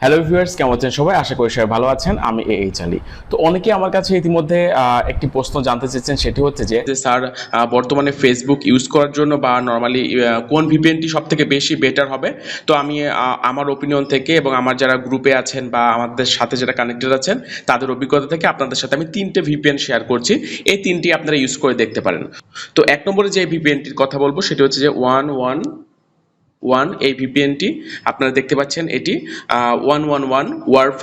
Hello viewers, কেমন আছেন সবাই? আশা করি সবাই ভালো আছেন। আমি এইচ আলী। তো অনেকেই আমার কাছে ইতিমধ্যে একটি প্রশ্ন জানতে চেয়েছেন, সেটি হচ্ছে যে স্যার, বর্তমানে ফেসবুক ইউজ করার জন্য বা নর্মালি কোন ভিপিএনটি সব থেকে বেশি বেটার হবে? তো আমি আমার ওপিনিয়ন থেকে এবং আমার যারা গ্রুপে আছেন বা আমাদের সাথে যারা কানেক্টেড আছেন তাদের অভিজ্ঞতা থেকে আপনাদের সাথে আমি 3টে ভিপিএন শেয়ার করছি। এই 3টি আপনারা ইউজ করে দেখতে পারেন। তো 1 নম্বরে যে ভিপিএনটির কথা বলবো সেটি হচ্ছে যে 111 এই ভিপিএনটি আপনারা দেখতে পাচ্ছেন। এটি 111 ওয়ার্ফ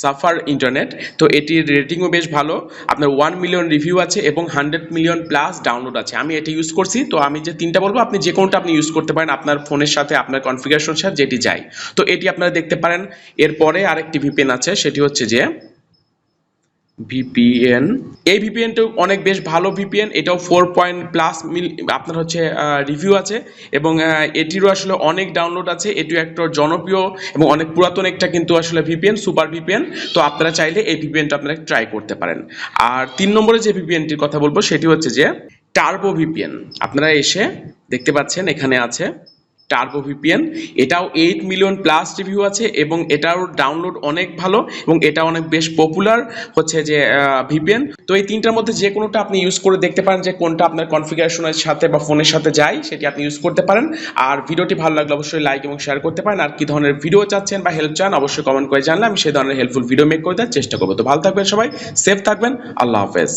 সাফার ইন্টারনেট। তো এটির রেটিংও বেশ ভালো। আপনার 1 মিলিয়ন রিভিউ আছে এবং 100 মিলিয়ন প্লাস ডাউনলোড আছে। আমি এটা ইউজ করছি। তো আমি যে 3টা বলবো, আপনি যে কোনটা আপনি ইউজ করতে পারেন আপনার ফোনের সাথে, আপনার কনফিগারেশনের সাথে যেটি যায়। তো এটি আপনারা দেখতে পারেন। এরপরে আরেকটি ভিপিএন আছে, সেটি হচ্ছে যে ভিপিএন। এই ভিপিএনটাও অনেক বেশ ভালো ভিপিএন। এটাও 4 প্লাস আপনার হচ্ছে রিভিউ আছে এবং এটিরও আসলে অনেক ডাউনলোড আছে। এটিও একটা জনপ্রিয় এবং অনেক পুরাতন একটা কিন্তু আসলে ভিপিএন, সুপার ভিপিএন। তো আপনারা চাইলে এই ভিপিএনটা আপনারা ট্রাই করতে পারেন। আর 3 নম্বরে যে ভিপিএনটির কথা বলবো সেটি হচ্ছে যে টার্বো ভিপিএন। আপনারা এসে দেখতে পাচ্ছেন এখানে আছে টার্বো ভিপিএন। এটাও 8 মিলিয়ন প্লাস রিভিউ আছে এবং এটার ডাউনলোড অনেক ভালো এবং এটা অনেক বেশ পপুলার হচ্ছে যে ভিপিএন। তো এই 3টার মধ্যে যে কোনোটা আপনি ইউজ করে দেখতে পারেন যে কোনটা আপনার কনফিগারেশনের সাথে বা ফোনের সাথে যায়, সেটি আপনি ইউজ করতে পারেন। আর ভিডিওটি ভালো লাগলে অবশ্যই লাইক এবং শেয়ার করতে পারেন। আর কি ধরনের ভিডিও চাচ্ছেন বা হেল্প চান অবশ্যই কমেন্ট করে জানলে আমি সেই ধরনের হেল্পফুল ভিডিও মেক করে দেওয়ার চেষ্টা করবো। তো ভালো থাকবেন সবাই, সেফ থাকবেন। আল্লাহ হাফেজ।